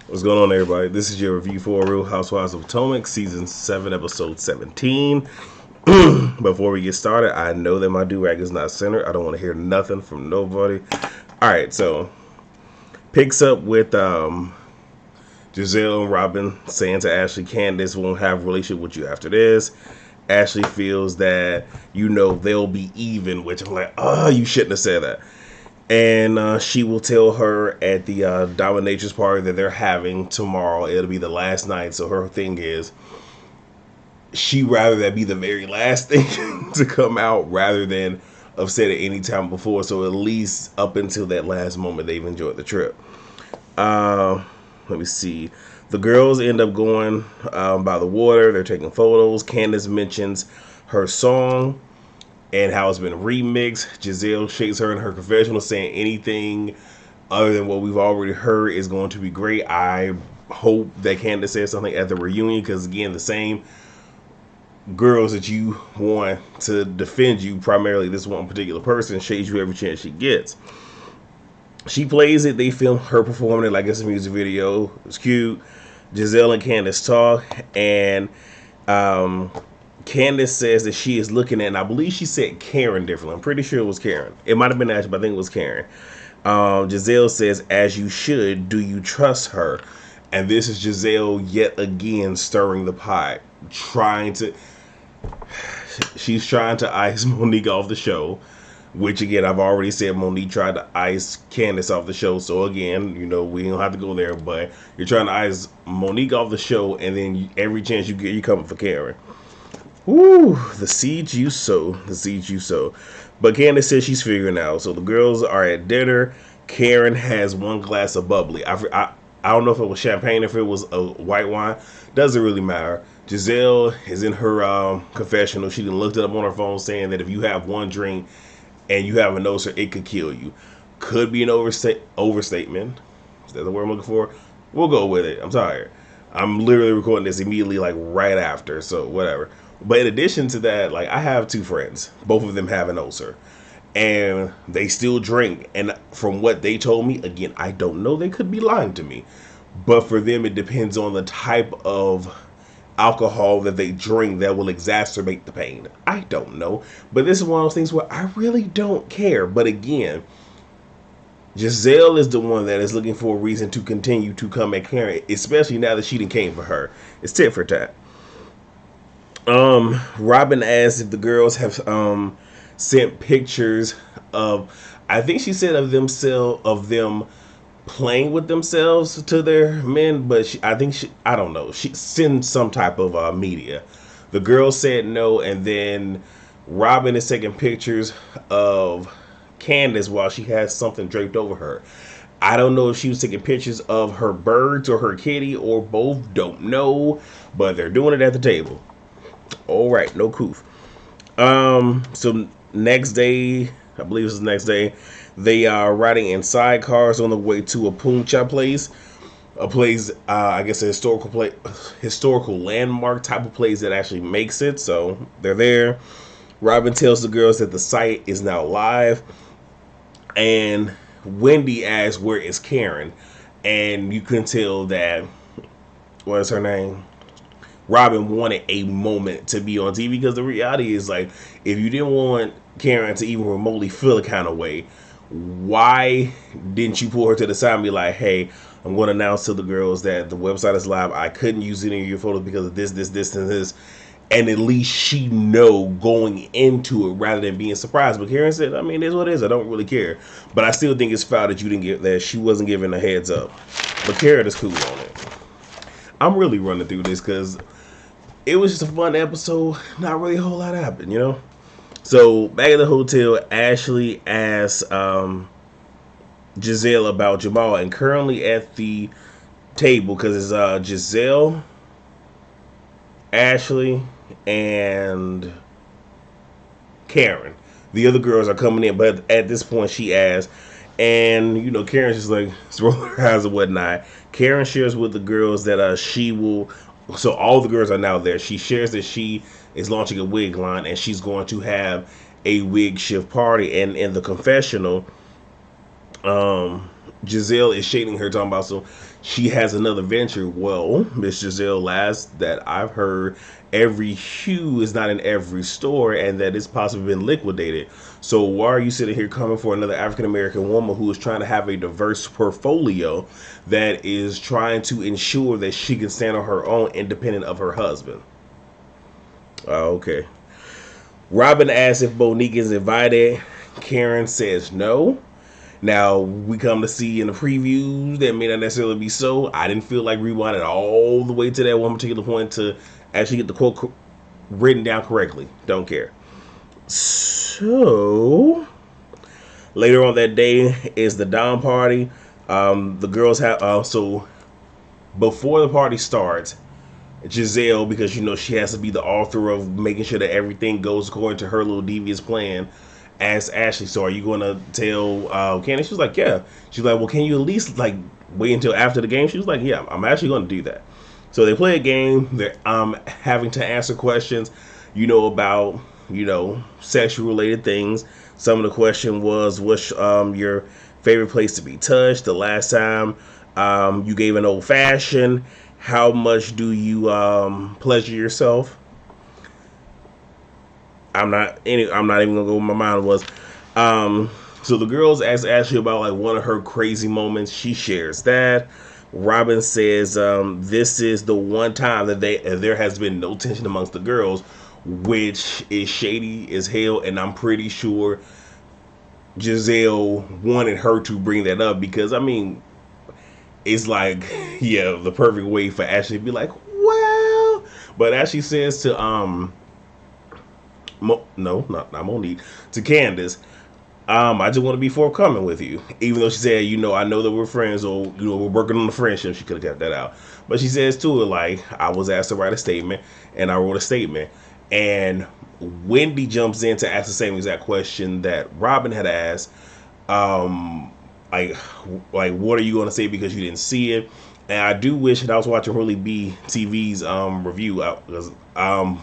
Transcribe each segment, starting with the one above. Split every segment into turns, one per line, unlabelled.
What's going on, everybody? This is your review for Real Housewives of Potomac, Season 7, Episode 17. Before we get started, I know that my do-rag is not centered. I don't want to hear nothing from nobody. Alright, so, picks up with Giselle and Robin saying to Ashley, Candace won't have a relationship with you after this. Ashley feels that, they'll be even, which I'm like, oh, you shouldn't have said that. And she will tell her at the dominatrix party that they're having tomorrow. It'll be the last night. So her thing is, she rather that be the very last thing to come out rather than have said it any time before. So at least up until that last moment, they've enjoyed the trip. Let me see. The girls end up going by the water. They're taking photos. Candace mentions her song and how it's been remixed. Giselle shakes her in her confessional, saying anything other than what we've already heard is going to be great. I hope that Candace says something at the reunion, because again, the same girls that you want to defend you, primarily this one particular person, shades you every chance she gets. She plays it. They film her performing it like it's a music video. It's cute. Giselle and Candace talk, and Candace says that she is looking at, and I believe she said Karen differently. I'm pretty sure it was Karen. It might have been Ashley, but I think it was Karen. Giselle says, as you should, do you trust her? And this is Giselle yet again stirring the pot, she's trying to ice Monique off the show, which again, I've already said Monique tried to ice Candace off the show. So again, we don't have to go there, but you're trying to ice Monique off the show, and then every chance you get, you coming for Karen. Woo, the seeds you sow, the seeds you sow. But Candace says she's figuring out. So the girls are at dinner. Karen has one glass of bubbly. I don't know if it was champagne, if it was a white wine. Doesn't really matter. Giselle is in her confessional. She done looked it up on her phone, saying that if you have one drink and you have a noser, it could kill you. Could be an overstatement. Is that the word I'm looking for? We'll go with it. I'm tired. I'm literally recording this immediately, like right after, so whatever. But in addition to that, like, I have two friends. Both of them have an ulcer, and they still drink. And from what they told me, again, I don't know. They could be lying to me. But for them, it depends on the type of alcohol that they drink that will exacerbate the pain. I don't know. But this is one of those things where I really don't care. But again, Giselle is the one that is looking for a reason to continue to come at Karen, especially now that she done came for her. It's tit for tat. Robin asked if the girls have sent pictures of, I think she said of them playing with themselves to their men, but I don't know, she sends some type of media. The girls said no, and then Robin is taking pictures of Candace while she has something draped over her. I don't know if she was taking pictures of her birds or her kitty or both, don't know, but they're doing it at the table. All right, no coof. So next day, I believe it was the next day, they are riding in sidecars on the way to a puncha place, a place, I guess a historical landmark type of place that actually makes it. So they're there. Robin tells the girls that the site is now live, and Wendy asks, where is Karen? And you can tell that, what is her name? Robin wanted a moment to be on TV, because the reality is, like, if you didn't want Karen to even remotely feel a kind of way, why didn't you pull her to the side and be like, hey, I'm going to announce to the girls that the website is live. I couldn't use any of your photos because of this, and this. And at least she know going into it rather than being surprised. But Karen said, I mean, it is what it is. I don't really care. But I still think it's foul that you didn't get that. She wasn't giving a heads up. But Karen is cool on it. I'm really running through this because it was just a fun episode. Not really a whole lot happened, So back at the hotel, Ashley asks Giselle about Jamal, and currently at the table, because it's Giselle, Ashley, and Karen. The other girls are coming in, but at this point she asks, and Karen's just like rolling her eyes and whatnot. Karen shares with the girls that she will. So all the girls are now there. She shares that she is launching a wig line, and she's going to have a wig shift party. And in the confessional, Giselle is shading her, talking about so she has another venture. Well, Miss Giselle, last that I've heard, every hue is not in every store, and that it's possibly been liquidated. So why are you sitting here coming for another African American woman who is trying to have a diverse portfolio that is trying to ensure that she can stand on her own, independent of her husband? Okay. Robin asks if Monique is invited. Karen says no. Now, we come to see in the previews that may not necessarily be so. I didn't feel like rewinding all the way to that one particular point to actually get the quote written down correctly. Don't care. So, later on that day is the Dawn party. The girls have, so before the party starts, Giselle, because you know she has to be the author of making sure that everything goes according to her little devious plan, asked Ashley, so are you going to tell Candace? She was like, yeah. She's like, well, can you at least like wait until after the game? She was like, yeah, I'm actually going to do that. So they play a game. They're having to answer questions, about, sexual related things. Some of the question was, what's your favorite place to be touched? The last time you gave an old fashioned. How much do you pleasure yourself? I'm not even gonna go where my mind was. So the girls asked Ashley about like one of her crazy moments. She shares that. Robin says this is the one time that there has been no tension amongst the girls, which is shady as hell, and I'm pretty sure Giselle wanted her to bring that up because I mean it's like yeah the perfect way for Ashley to be like well, but Ashley says to no, not Monique, to Candace. I just want to be forthcoming with you. Even though she said, I know that we're friends or, we're working on the friendship. She could have kept that out. But she says to her, like, I was asked to write a statement and I wrote a statement. And Wendy jumps in to ask the same exact question that Robin had asked. Like, what are you going to say because you didn't see it? And I do wish that I was watching Hurley B TV's review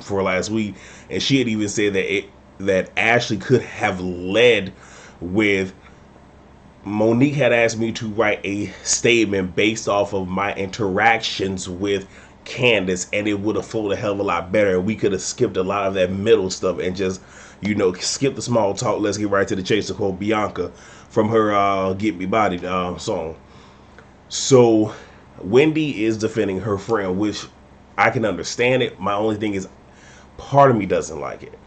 for last week, and she had even said that Ashley could have led with Monique had asked me to write a statement based off of my interactions with Candace, and it would have flowed a hell of a lot better. We could have skipped a lot of that middle stuff and just, skip the small talk. Let's get right to the chase, to quote Bianca from her Get Me Bodied song. So Wendy is defending her friend, which I can understand it. My only thing is, part of me doesn't like it.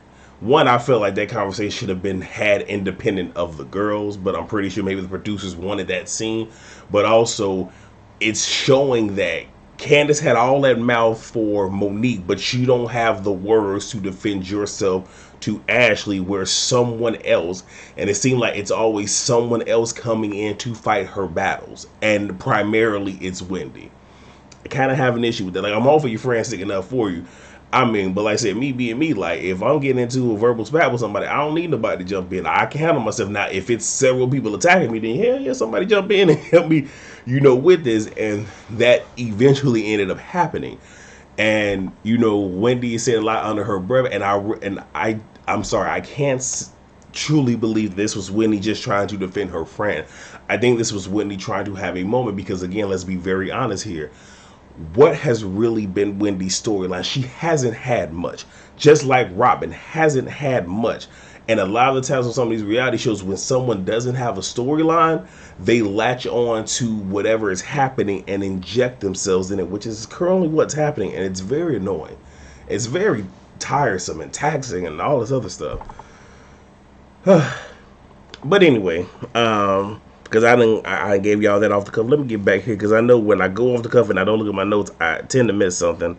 One, I felt like that conversation should have been had independent of the girls, but I'm pretty sure maybe the producers wanted that scene. But also, it's showing that Candace had all that mouth for Monique, but you don't have the words to defend yourself to Ashley, where someone else, and it seemed like it's always someone else coming in to fight her battles, and primarily it's Wendy. I kind of have an issue with that. Like, I'm all for your friend sticking up for you. I mean, but like I said, me being me, like if I'm getting into a verbal spat with somebody, I don't need nobody to jump in. I can handle myself. Now, if it's several people attacking me, then hell yeah, somebody jump in and help me, with this. And that eventually ended up happening. And Wendy said a lot under her breath, I'm sorry, I can't truly believe this was Wendy just trying to defend her friend. I think this was Wendy trying to have a moment because, again, let's be very honest here. What has really been Wendy's storyline? She hasn't had much. Just like Robin hasn't had much. And a lot of the times on some of these reality shows, when someone doesn't have a storyline, they latch on to whatever is happening and inject themselves in it, which is currently what's happening. And it's very annoying. It's very tiresome and taxing and all this other stuff. But anyway, because I gave y'all that off the cuff. Let me get back here because I know when I go off the cuff and I don't look at my notes, I tend to miss something.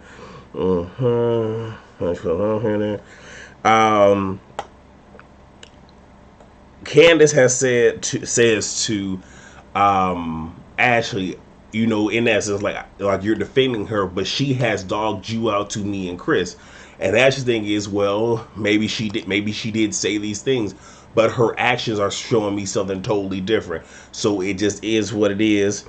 Candace has says to Ashley, in essence, like you're defending her, but she has dogged you out to me and Chris. And Ashley's thing is, well, maybe she did say these things, but her actions are showing me something totally different. So it just is what it is.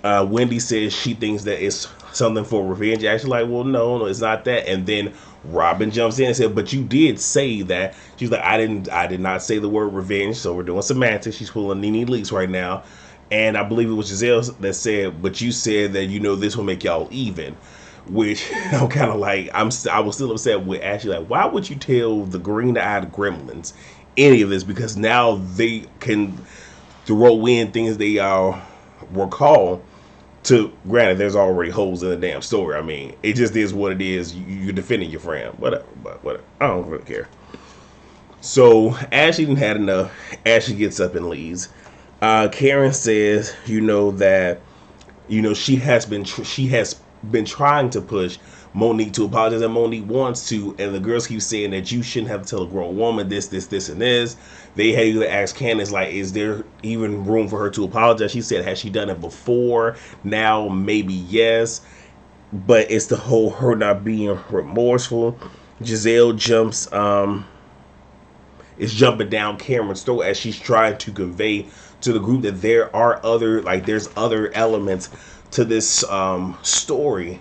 Wendy says she thinks that it's something for revenge. Actually, like, well, no, it's not that. And then Robin jumps in and said, but you did say that. She's like, I did not say the word revenge. So we're doing semantics. She's pulling Nene Leakes right now. And I believe it was Giselle that said, "But you said that this will make y'all even." Which I'm kind of like, I was still upset with Ashley. Like, why would you tell the green-eyed gremlins any of this? Because now they can throw in things they recall. To granted, there's already holes in the damn story. I mean, it just is what it is. You're defending your friend, whatever. But whatever, I don't really care. So Ashley didn't had enough. Ashley gets up and leaves. Karen says, that she has been trying to push Monique to apologize, and Monique wants to, and the girls keep saying that you shouldn't have to tell a grown woman this, and this. They had to ask Candace, like, is there even room for her to apologize? She said, has she done it before? Now, maybe yes, but it's the whole her not being remorseful. Giselle is jumping down Cameron's throat as she's trying to convey to the group that there's other elements to this story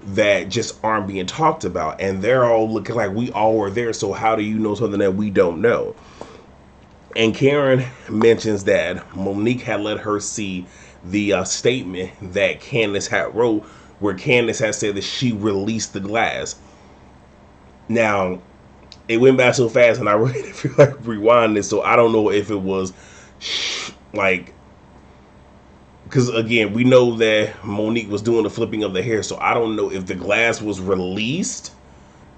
that just aren't being talked about, and they're all looking like we all were there, so how do you know something that we don't know? And Karen mentions that Monique had let her see the statement that Candace had wrote, where Candace had said that she released the glass. Now, it went by so fast, and I really feel like rewinding it, so I don't know if it was like, because again, we know that Monique was doing the flipping of the hair, so I don't know if the glass was released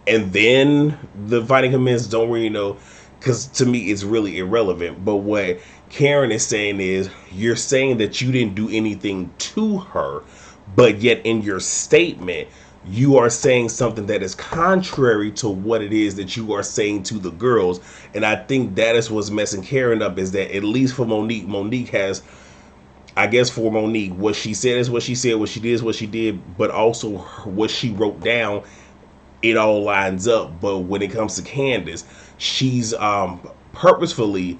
and then the fighting commenced. Don't really know, because to me it's really irrelevant. But what Karen is saying is, you're saying that you didn't do anything to her, but yet in your statement you are saying something that is contrary to what it is that you are saying to the girls. And I think that is what's messing Karen up, is that at least for Monique has, I guess for Monique, what she said is what she said, what she did is what she did, but also what she wrote down, it all lines up. But when it comes to Candace, she's purposefully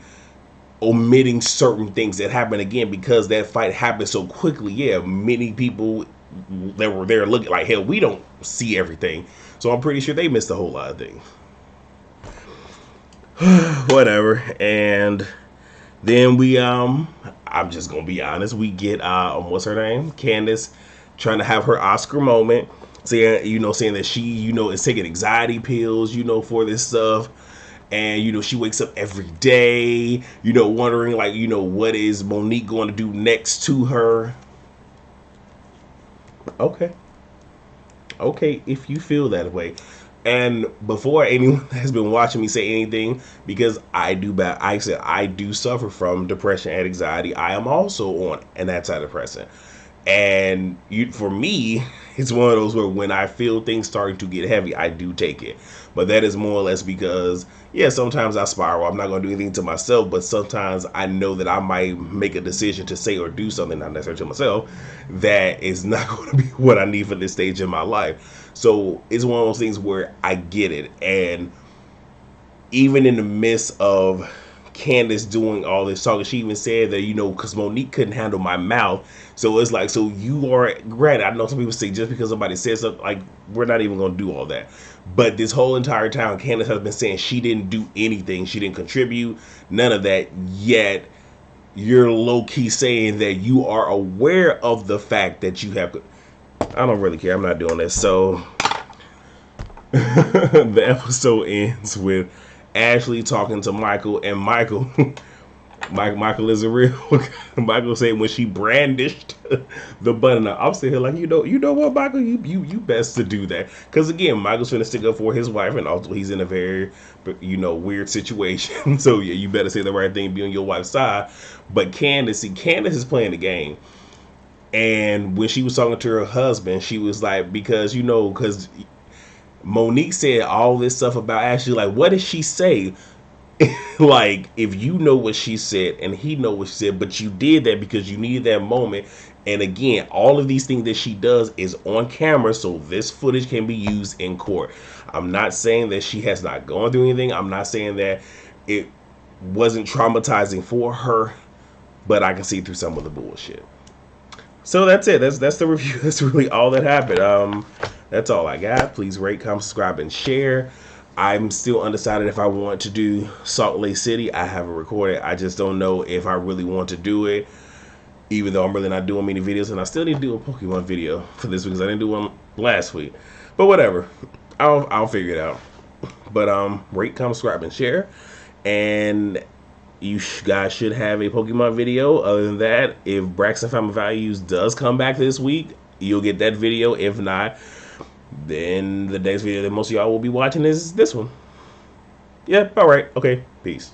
omitting certain things that happened, again, because that fight happened so quickly. Yeah, many people that were there looking like, hell, we don't see everything, so I'm pretty sure they missed a whole lot of things. Whatever. And then I'm just gonna be honest, we get what's her name, Candace, trying to have her Oscar moment, saying that she is taking anxiety pills for this stuff. And she wakes up every day wondering, like, what is Monique going to do next to her. Okay, if you feel that way. And before anyone has been watching me say anything, because I do suffer from depression and anxiety. I am also on an antidepressant. And for me, it's one of those where when I feel things starting to get heavy, I do take it. But that is more or less because, yeah, sometimes I spiral. I'm not going to do anything to myself, but sometimes I know that I might make a decision to say or do something, not necessarily to myself, that is not going to be what I need for this stage in my life. So it's one of those things where I get it. And even in the midst of Candace doing all this talking, she even said that, because Monique couldn't handle my mouth. So it's like, so you are, granted, I know some people say just because somebody says something, like, we're not even going to do all that. But this whole entire time, Candace has been saying she didn't do anything. She didn't contribute, none of that. Yet you're low-key saying that you are aware of the fact that you have. I don't really care. I'm not doing this. So the episode ends with Ashley talking to Michael, and Michael is a real. Michael said when she brandished the button, I'm sitting here like, you know what, Michael, you best to do that, because again, Michael's trying to stick up for his wife, and also he's in a very weird situation. So yeah, you better say the right thing, be on your wife's side. But Candace is playing the game. And when she was talking to her husband, she was like, because Monique said all this stuff about Ashley. Like, what did she say? Like, if you know what she said and he know what she said, but you did that because you needed that moment. And again, all of these things that she does is on camera, so this footage can be used in court. I'm not saying that she has not gone through anything. I'm not saying that it wasn't traumatizing for her, but I can see through some of the bullshit. So that's it. That's the review. That's really all that happened. That's all I got. Please rate, comment, subscribe, and share. I'm still undecided if I want to do Salt Lake City. I haven't recorded. I just don't know if I really want to do it. even though I'm really not doing many videos, and I still need to do a Pokemon video for this week because I didn't do one last week. But whatever, I'll figure it out. But rate, comment, subscribe, and share. And you guys should have a Pokemon video. Other than that, if Braxton Family Values does come back this week, you'll get that video. If not, then the next video that most of y'all will be watching is this one. Yep, alright, okay, peace.